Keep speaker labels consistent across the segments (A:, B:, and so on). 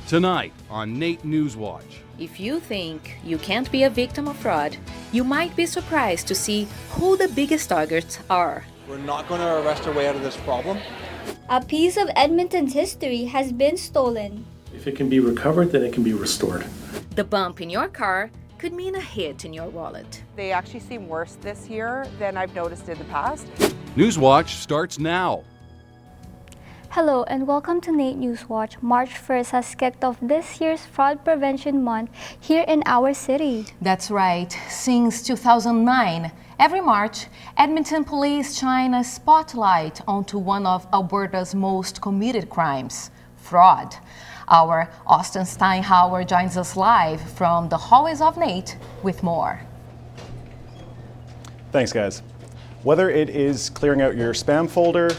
A: Tonight on NAIT NewsWatch.
B: If you think you can't be a victim of fraud, you might be surprised to see who the biggest targets are.
C: We're not going to arrest our way out of this problem.
D: A piece of Edmonton's history has been stolen.
E: If it can be recovered, then it can be restored.
B: The bump in your car could mean a hit in your wallet.
F: They actually seem worse this year than I've noticed in the past.
A: NewsWatch starts now.
D: Hello and welcome to NAIT NewsWatch. March 1st has kicked off this year's Fraud Prevention Month here in our city.
G: That's right. Since 2009, every March, Edmonton police shine a spotlight onto one of Alberta's most committed crimes, fraud. Our Austin Steinhauer joins us live from the hallways of NAIT with more.
H: Thanks, guys. Whether it is clearing out your spam folder,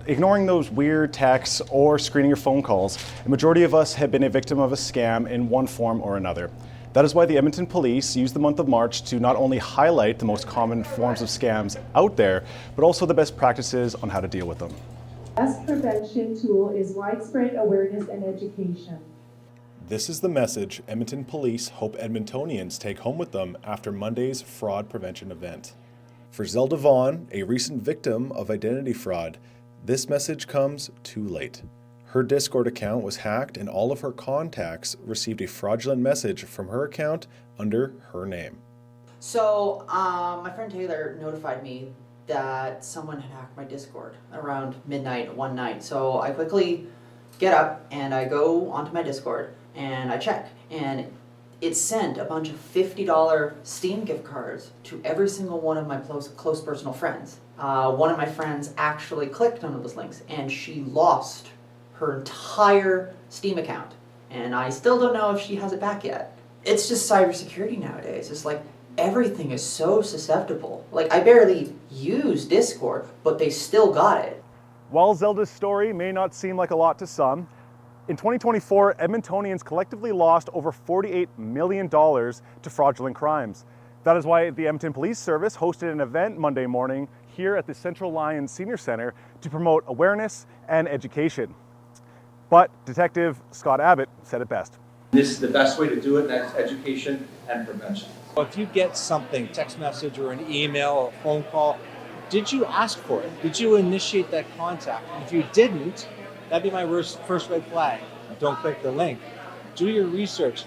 H: ignoring those weird texts, or screening your phone calls, a majority of us have been a victim of a scam in one form or another. That is why the Edmonton Police used the month of March to not only highlight the most common forms of scams out there, but also the best practices on how to deal with them.
I: The best prevention tool is widespread awareness and education.
H: This is the message Edmonton Police hope Edmontonians take home with them after Monday's fraud prevention event. For Zelda Vaughn, a recent victim of identity fraud, this message comes too late. Her Discord account was hacked and all of her contacts received a fraudulent message from her account under her name.
J: So my friend Taylor notified me that someone had hacked my Discord around midnight one night. So I quickly get up and I go onto my Discord and I check, and it sent a bunch of $50 Steam gift cards to every single one of my close personal friends. One of my friends actually clicked on those links and she lost her entire Steam account. And I still don't know if she has it back yet. It's just cybersecurity nowadays. It's like everything is so susceptible. Like I barely use Discord, but they still got it.
H: While Zelda's story may not seem like a lot to some, in 2024, Edmontonians collectively lost over $48 million to fraudulent crimes. That is why the Edmonton Police Service hosted an event Monday morning here at the Central Lions Senior Center to promote awareness and education. But Detective Scott Abbott said it best.
K: This is the best way to do it, and that's education and prevention.
C: If you get something, text message or an email or a phone call, did you ask for it? Did you initiate that contact? If you didn't, that'd be my first red flag. Don't click the link. Do your research.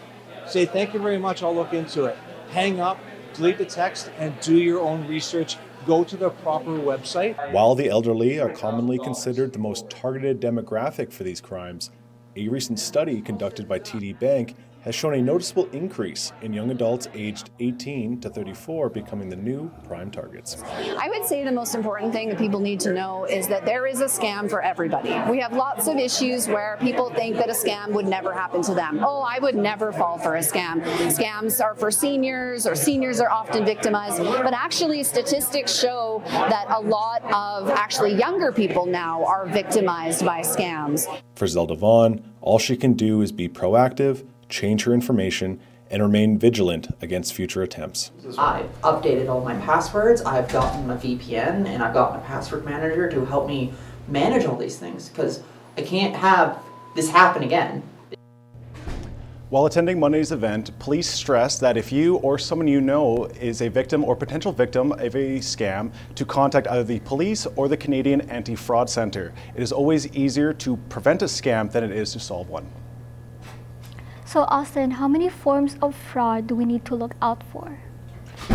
C: Say thank you very much, I'll look into it. Hang up, delete the text, and do your own research. Go to the proper website.
H: While the elderly are commonly considered the most targeted demographic for these crimes, a recent study conducted by TD Bank has shown a noticeable increase in young adults aged 18 to 34 becoming the new prime targets.
L: I would say the most important thing that people need to know is that there is a scam for everybody. We have lots of issues where people think that a scam would never happen to them. Oh, I would never fall for a scam. Scams are for seniors, or seniors are often victimized, but actually statistics show that a lot of actually younger people now are victimized by scams.
H: For Zelda Vaughn, all she can do is be proactive, change her information, and remain vigilant against future attempts.
J: I've updated all my passwords, I've gotten a VPN, and I've gotten a password manager to help me manage all these things, because I can't have this happen again.
H: While attending Monday's event, police stressed that if you or someone you know is a victim or potential victim of a scam, to contact either the police or the Canadian Anti-Fraud Centre. It is always easier to prevent a scam than it is to solve one.
D: So Austin, how many forms of fraud do we need to look out for?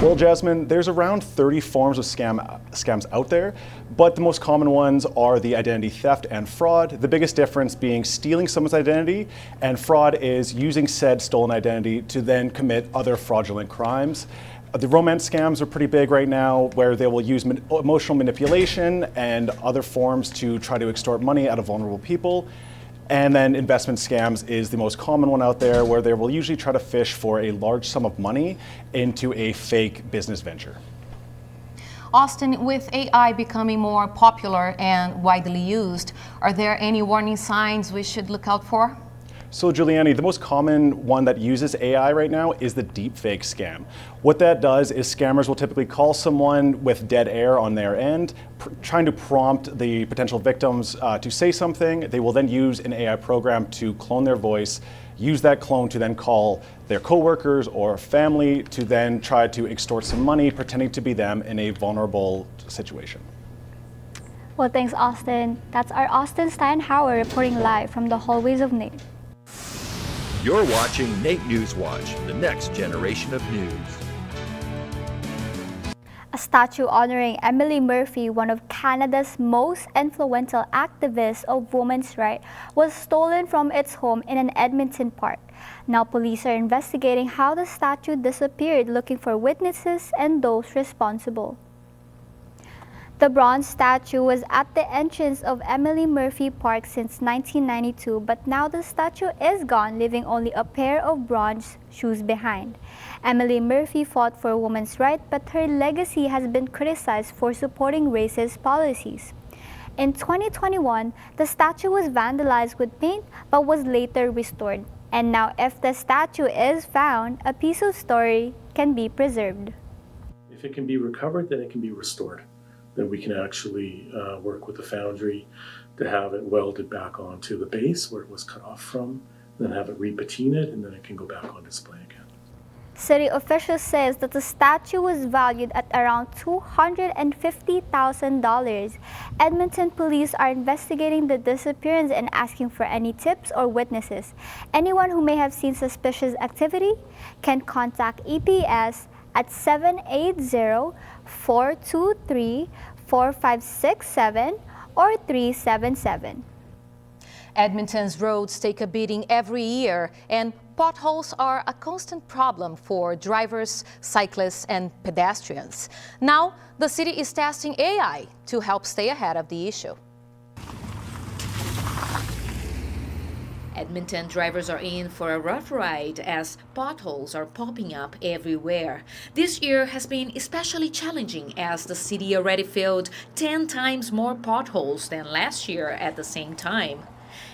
H: Well, Jasmine, there's around 30 forms of scams out there, but the most common ones are the identity theft and fraud, the biggest difference being stealing someone's identity, and fraud is using said stolen identity to then commit other fraudulent crimes. The romance scams are pretty big right now, where they will use emotional manipulation and other forms to try to extort money out of vulnerable people. And then investment scams is the most common one out there, where they will usually try to fish for a large sum of money into a fake business venture.
G: Austin, with AI becoming more popular and widely used, are there any warning signs we should look out for?
H: So Giuliani, the most common one that uses AI right now is the deepfake scam. What that does is scammers will typically call someone with dead air on their end, trying to prompt the potential victims to say something. They will then use an AI program to clone their voice, use that clone to then call their coworkers or family to then try to extort some money, pretending to be them in a vulnerable situation.
D: Well, thanks, Austin. That's our Austin Steinhauer reporting live from the hallways of NAIT.
M: You're watching NAIT NewsWatch, the next generation of news.
D: A statue honoring Emily Murphy, one of Canada's most influential activists of women's rights, was stolen from its home in an Edmonton park. Now police are investigating how the statue disappeared, looking for witnesses and those responsible. The bronze statue was at the entrance of Emily Murphy Park since 1992, but now the statue is gone, leaving only a pair of bronze shoes behind. Emily Murphy fought for women's rights, but her legacy has been criticized for supporting racist policies. In 2021, the statue was vandalized with paint but was later restored. And now if the statue is found, a piece of story can be preserved.
E: If it can be recovered, then it can be restored. Then we can actually work with the foundry to have it welded back onto the base where it was cut off from, then have it repatinated, and then it can go back on display again.
D: City officials says that the statue was valued at around $250,000. Edmonton police are investigating the disappearance and asking for any tips or witnesses. Anyone who may have seen suspicious activity can contact EPS at 780-423-4567 or 377.
G: Edmonton's roads take a beating every year, and potholes are a constant problem for drivers, cyclists, and pedestrians. Now, the city is testing AI to help stay ahead of the issue.
B: Edmonton drivers are in for a rough ride as potholes are popping up everywhere. This year has been especially challenging as the city already filled 10 times more potholes than last year at the same time.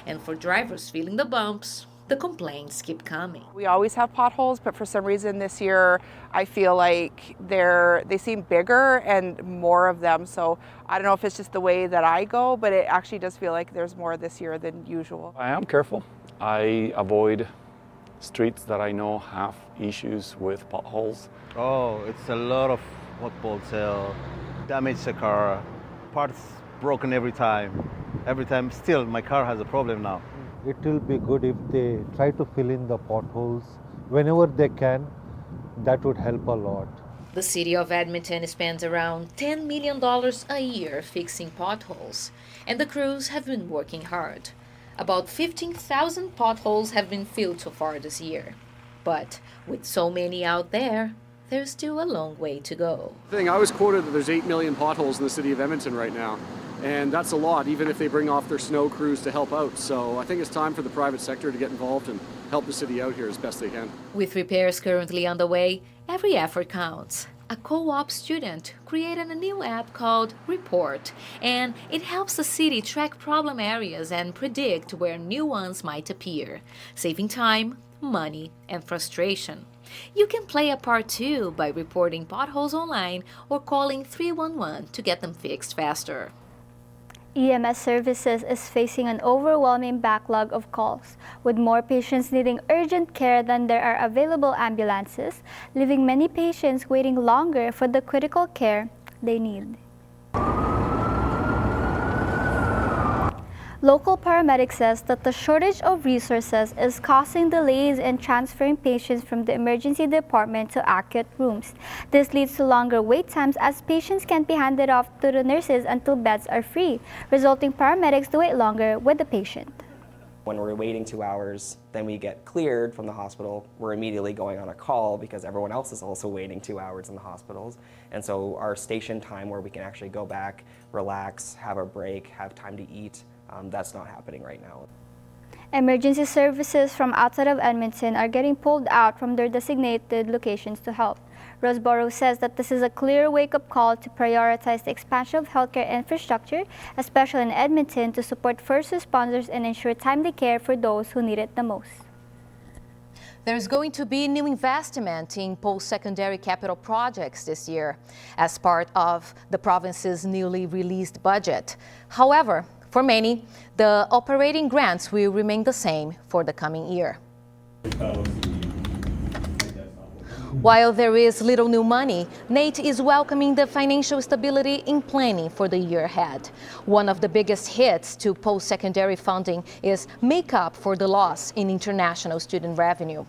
B: And for drivers feeling the bumps, the complaints keep coming.
F: We always have potholes, but for some reason this year I feel like they seem bigger and more of them. So I don't know if it's just the way that I go, but it actually does feel like there's more this year than usual.
N: I am careful. I avoid streets that I know have issues with potholes.
O: Oh, it's a lot of potholes. Damage the car, parts broken every time. Still, my car has a problem now.
P: It will be good if they try to fill in the potholes whenever they can. That would help a lot.
B: The city of Edmonton spends around $10 million a year fixing potholes, and the crews have been working hard. About 15,000 potholes have been filled so far this year. But with so many out there, there's still a long way to go.
Q: I was quoted that there's 8 million potholes in the city of Edmonton right now. And that's a lot, even if they bring off their snow crews to help out. So I think it's time for the private sector to get involved and help the city out here as best they can.
B: With repairs currently underway, every effort counts. A co-op student created a new app called Report, and it helps the city track problem areas and predict where new ones might appear, saving time, money, and frustration. You can play a part too by reporting potholes online or calling 311 to get them fixed faster.
D: EMS services is facing an overwhelming backlog of calls, with more patients needing urgent care than there are available ambulances, leaving many patients waiting longer for the critical care they need. Local paramedics says that the shortage of resources is causing delays in transferring patients from the emergency department to acute rooms. This leads to longer wait times as patients can't be handed off to the nurses until beds are free, resulting paramedics to wait longer with the patient.
R: When we're waiting 2 hours, then we get cleared from the hospital, we're immediately going on a call because everyone else is also waiting 2 hours in the hospitals. And so our station time where we can actually go back, relax, have a break, have time to eat, that's not happening right now.
D: Emergency services from outside of Edmonton are getting pulled out from their designated locations to help. Rosborough says that this is a clear wake-up call to prioritize the expansion of healthcare infrastructure, especially in Edmonton, to support first responders and ensure timely care for those who need it the most.
G: There's going to be new investment in post-secondary capital projects this year as part of the province's newly released budget. However, for many, the operating grants will remain the same for the coming year. While there is little new money, NAIT is welcoming the financial stability in planning for the year ahead. One of the biggest hits to post-secondary funding is make up for the loss in international student revenue.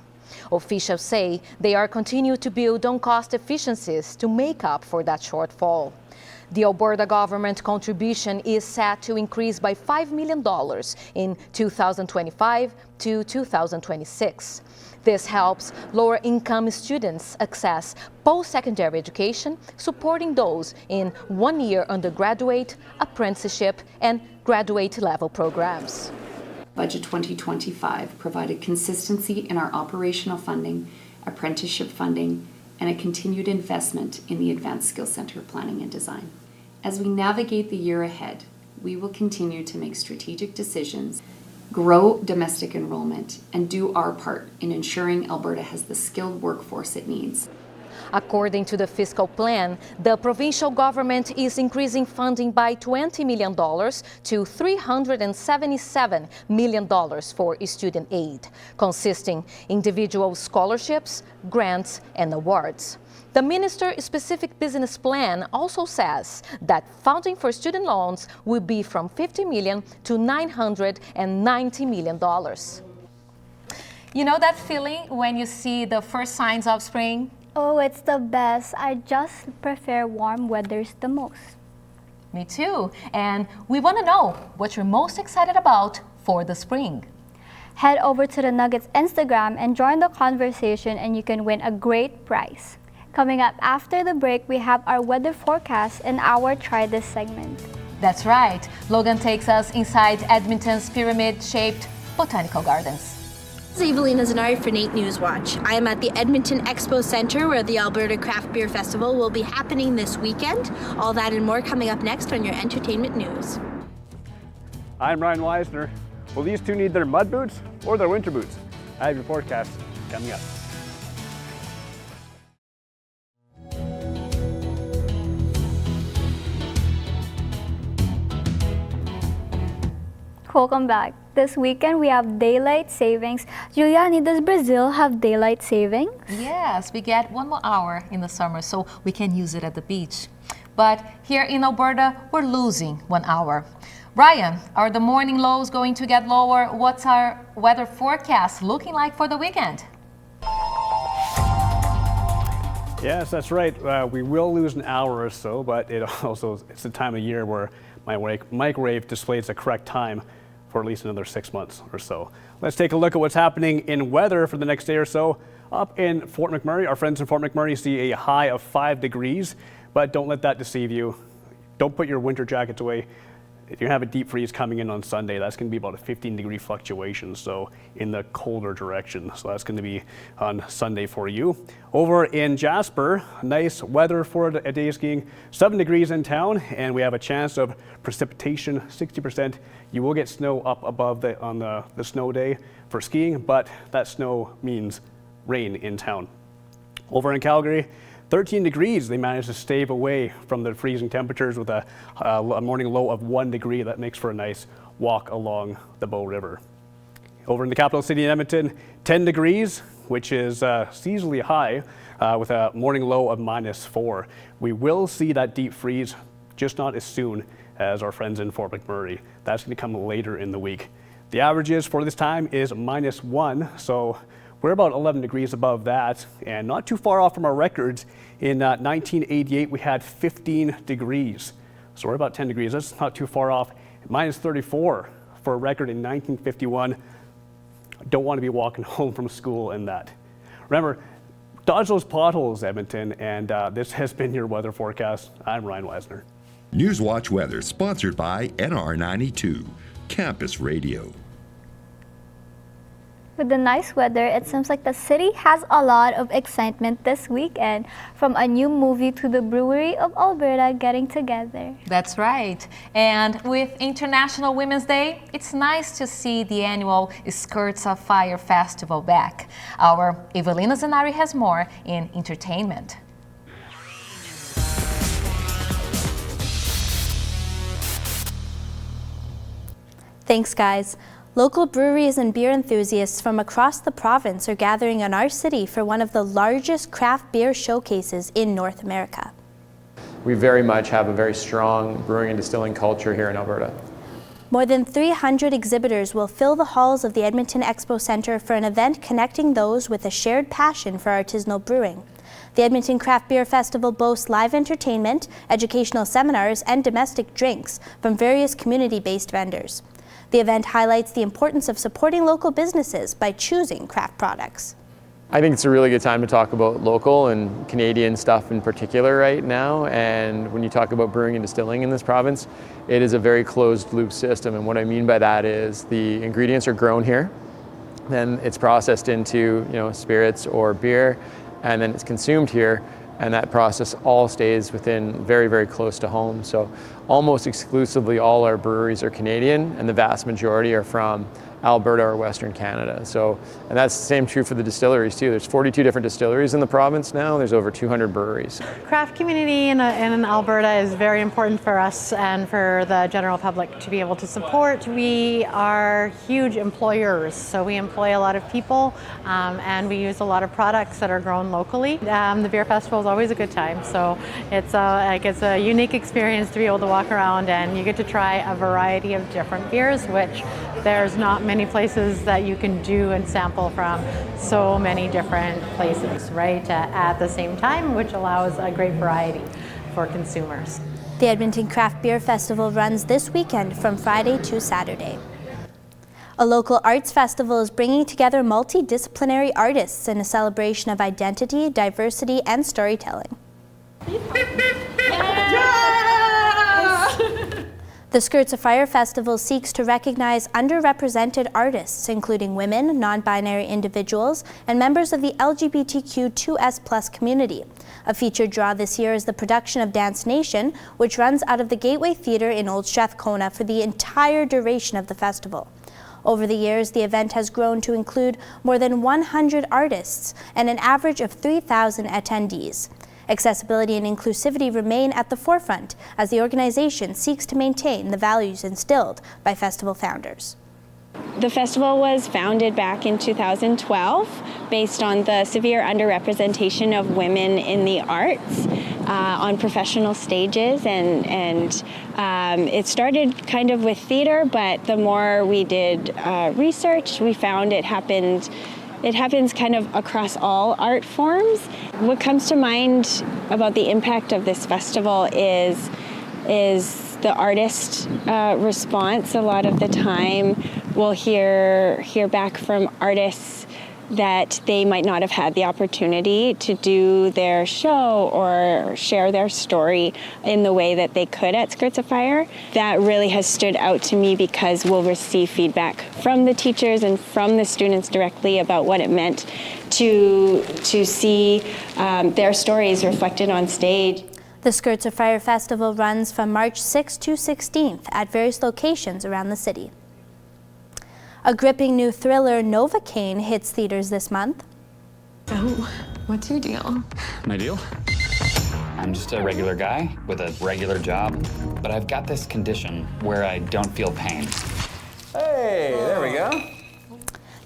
G: Officials say they are continuing to build on cost efficiencies to make up for that shortfall. The Alberta government contribution is set to increase by $5 million in 2025 to 2026. This helps lower-income students access post-secondary education, supporting those in one-year undergraduate, apprenticeship, and graduate-level programs.
S: Budget 2025 provided consistency in our operational funding, apprenticeship funding, and a continued investment in the Advanced Skills Centre Planning and Design. As we navigate the year ahead, we will continue to make strategic decisions, grow domestic enrollment, and do our part in ensuring Alberta has the skilled workforce it needs.
G: According to the fiscal plan, the provincial government is increasing funding by $20 million to $377 million for student aid, consisting individual scholarships, grants, and awards. The minister's specific business plan also says that funding for student loans will be from $50 million to $990 million. You know that feeling when you see the first signs of spring?
D: Oh, it's the best. I just prefer warm weathers the most.
G: Me too. And we want to know what you're most excited about for the spring.
D: Head over to the Nuggets Instagram and join the conversation, and you can win a great prize. Coming up after the break, we have our weather forecast and our Try This segment.
G: That's right. Logan takes us inside Edmonton's pyramid-shaped botanical gardens.
T: This is Evelina Zanari for NAIT NewsWatch. I am at the Edmonton Expo Centre where the Alberta Craft Beer Festival will be happening this weekend. All that and more coming up next on your entertainment news.
U: I'm Ryan Weisner. Will these two need their mud boots or their winter boots? I have your forecast coming up.
D: Welcome back. This weekend we have daylight savings. Juliani, does Brazil have daylight savings?
G: Yes, we get 1 more hour in the summer, so we can use it at the beach. But here in Alberta, we're losing 1 hour. Ryan, are the morning lows going to get lower? What's our weather forecast looking like for the weekend?
U: Yes, that's right. We will lose an hour or so, but it's the time of year where my microwave displays the correct time for at least another 6 months or so. Let's take a look at what's happening in weather for the next day or so. Up in Fort McMurray, our friends in Fort McMurray see a high of 5 degrees, but don't let that deceive you. Don't put your winter jackets away. You're gonna have a deep freeze coming in on Sunday. That's gonna be about a 15-degree fluctuation, so in the colder direction. So that's gonna be on Sunday for you. Over in Jasper, nice weather for a day skiing. 7 degrees in town, and we have a chance of precipitation, 60%. You will get snow up above on the snow day for skiing, but that snow means rain in town. Over in Calgary, 13 degrees. They managed to stave away from the freezing temperatures with a morning low of 1 degree. That makes for a nice walk along the Bow River. Over in the capital city in Edmonton, 10 degrees, which is seasonally high with a morning low of -4. We will see that deep freeze, just not as soon as our friends in Fort McMurray. That's going to come later in the week. The averages for this time is -1, so we're about 11 degrees above that, and not too far off from our records. In 1988, we had 15 degrees. So we're about 10 degrees. That's not too far off. -34 for a record in 1951. Don't want to be walking home from school in that. Remember, dodge those potholes, Edmonton, and this has been your weather forecast. I'm Ryan Weisner.
M: NewsWatch Weather, sponsored by NR92, Campus Radio.
D: With the nice weather, it seems like the city has a lot of excitement this weekend, from a new movie to the Brewery of Alberta getting together.
G: That's right. And with International Women's Day, it's nice to see the annual Skirts of Fire Festival back. Our Evelina Zanari has more in entertainment.
T: Thanks, guys. Local breweries and beer enthusiasts from across the province are gathering in our city for one of the largest craft beer showcases in North America.
A: We very much have a very strong brewing and distilling culture here in Alberta.
T: More than 300 exhibitors will fill the halls of the Edmonton Expo Centre for an event connecting those with a shared passion for artisanal brewing. The Edmonton Craft Beer Festival boasts live entertainment, educational seminars, and domestic drinks from various community-based vendors. The event highlights the importance of supporting local businesses by choosing craft products.
A: I think it's a really good time to talk about local and Canadian stuff in particular right now. And when you talk about brewing and distilling in this province, it is a very closed loop system. And what I mean by that is the ingredients are grown here, then it's processed into spirits or beer, and then it's consumed here. And that process all stays within very, very close to home. So almost exclusively all our breweries are Canadian, and the vast majority are from Alberta or Western Canada. And that's the same true for the distilleries too. There's 42 different distilleries in the province now. There's over 200 breweries.
V: Craft community in Alberta is very important for us and for the general public to be able to support. We are huge employers, so we employ a lot of people, and we use a lot of products that are grown locally. The beer festival is always a good time, so it's a unique experience to be able to walk around and you get to try a variety of different beers, which there's not many places that you can do and sample from so many different places, right, at the same time, which allows a great variety for consumers.
T: The Edmonton Craft Beer Festival runs this weekend from Friday to Saturday. A local arts festival is bringing together multidisciplinary artists in a celebration of identity, diversity, and storytelling. The Skirts of Fire Festival seeks to recognize underrepresented artists, including women, non-binary individuals, and members of the LGBTQ2S+ community. A featured draw this year is the production of Dance Nation, which runs out of the Gateway Theatre in Old Strathcona for the entire duration of the festival. Over the years, the event has grown to include more than 100 artists and an average of 3,000 attendees. Accessibility and inclusivity remain at the forefront as the organization seeks to maintain the values instilled by festival founders.
W: The festival was founded back in 2012 based on the severe underrepresentation of women in the arts on professional stages, and it started kind of with theater, but the more we did research, we found it happens kind of across all art forms. What comes to mind about the impact of this festival is the artist response. A lot of the time we'll hear back from artists that they might not have had the opportunity to do their show or share their story in the way that they could at Skirts of Fire. That really has stood out to me because we'll receive feedback from the teachers and from the students directly about what it meant to see their stories reflected on stage.
T: The Skirts of Fire Festival runs from March 6th to 16th at various locations around the city. A gripping new thriller, Novocaine, hits theaters this month.
X: So, what's your deal?
Y: My deal? I'm just a regular guy with a regular job, but I've got this condition where I don't feel pain.
Z: Hey, there we go.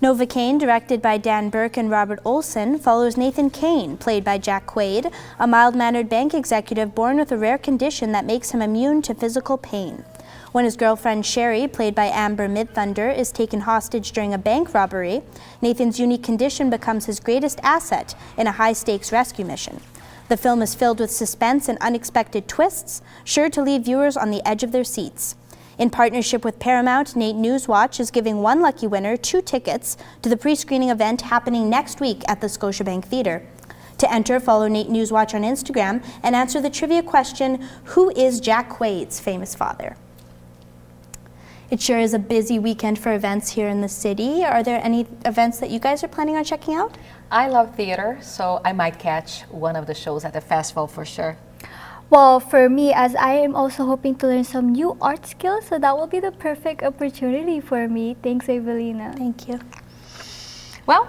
T: Novocaine, directed by Dan Burke and Robert Olson, follows Nathan Kane, played by Jack Quaid, a mild-mannered bank executive born with a rare condition that makes him immune to physical pain. When his girlfriend Sherry, played by Amber Midthunder, is taken hostage during a bank robbery, Nathan's unique condition becomes his greatest asset in a high-stakes rescue mission. The film is filled with suspense and unexpected twists, sure to leave viewers on the edge of their seats. In partnership with Paramount, NAIT NewsWatch is giving one lucky winner 2 tickets to the pre-screening event happening next week at the Scotiabank Theatre. To enter, follow NAIT NewsWatch on Instagram and answer the trivia question, who is Jack Quaid's famous father? It sure is a busy weekend for events here in the city. Are there any events that you guys are planning on checking out?
G: I love theater, so I might catch one of the shows at the festival for sure.
D: Well, for me, as I am also hoping to learn some new art skills, so that will be the perfect opportunity for me. Thanks, Evelina.
T: Thank you.
G: Well,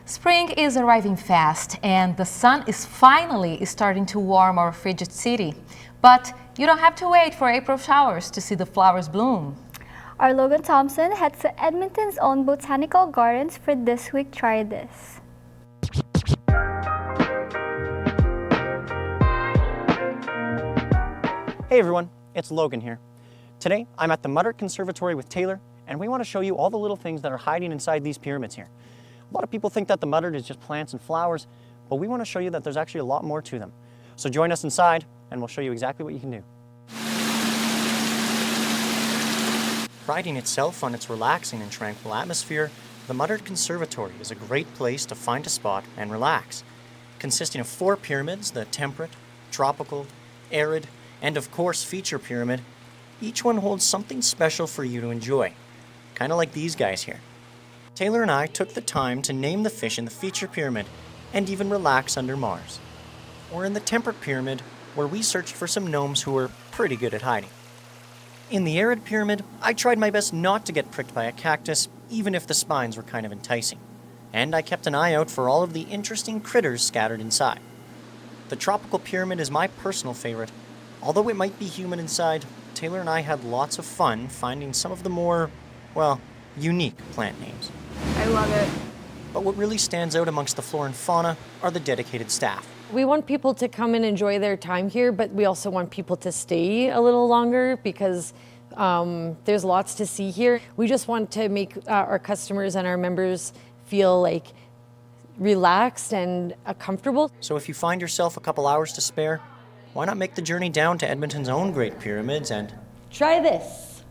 G: spring is arriving fast and the sun is finally starting to warm our frigid city. But you don't have to wait for April showers to see the flowers bloom.
D: Our Logan Thompson heads to Edmonton's own botanical gardens for this week Try This.
C: Hey everyone, it's Logan here. Today I'm at the Muddart Conservatory with Taylor, and we want to show you all the little things that are hiding inside these pyramids here. A lot of people think that the Muddart is just plants and flowers, but we want to show you that there's actually a lot more to them. So join us inside and we'll show you exactly what you can do. Priding itself on its relaxing and tranquil atmosphere, the Muddart Conservatory is a great place to find a spot and relax. Consisting of 4 pyramids, the temperate, tropical, arid, and of course feature pyramid, each one holds something special for you to enjoy. Kind of like these guys here. Taylor and I took the time to name the fish in the feature pyramid and even relax under Mars. Or in the temperate pyramid, where we searched for some gnomes who were pretty good at hiding. In the arid pyramid, I tried my best not to get pricked by a cactus, even if the spines were kind of enticing. And I kept an eye out for all of the interesting critters scattered inside. The tropical pyramid is my personal favorite. Although it might be human inside, Taylor and I had lots of fun finding some of the more, well, unique plant names.
H: I love it.
C: But what really stands out amongst the flora and fauna are the dedicated staff.
H: We want people to come and enjoy their time here, but we also want people to stay a little longer because there's lots to see here. We just want to make our customers and our members feel like relaxed and comfortable.
C: So if you find yourself a couple hours to spare, why not make the journey down to Edmonton's own Great Pyramids and
H: try this.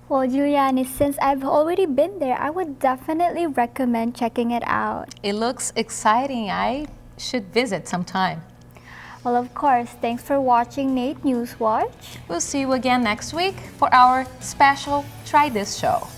D: Well, Juliani, since I've already been there, I would definitely recommend checking it out.
G: It looks exciting. I should visit sometime.
D: Well, of course. Thanks for watching NAIT NewsWatch.
G: We'll see you again next week for our special Try This show.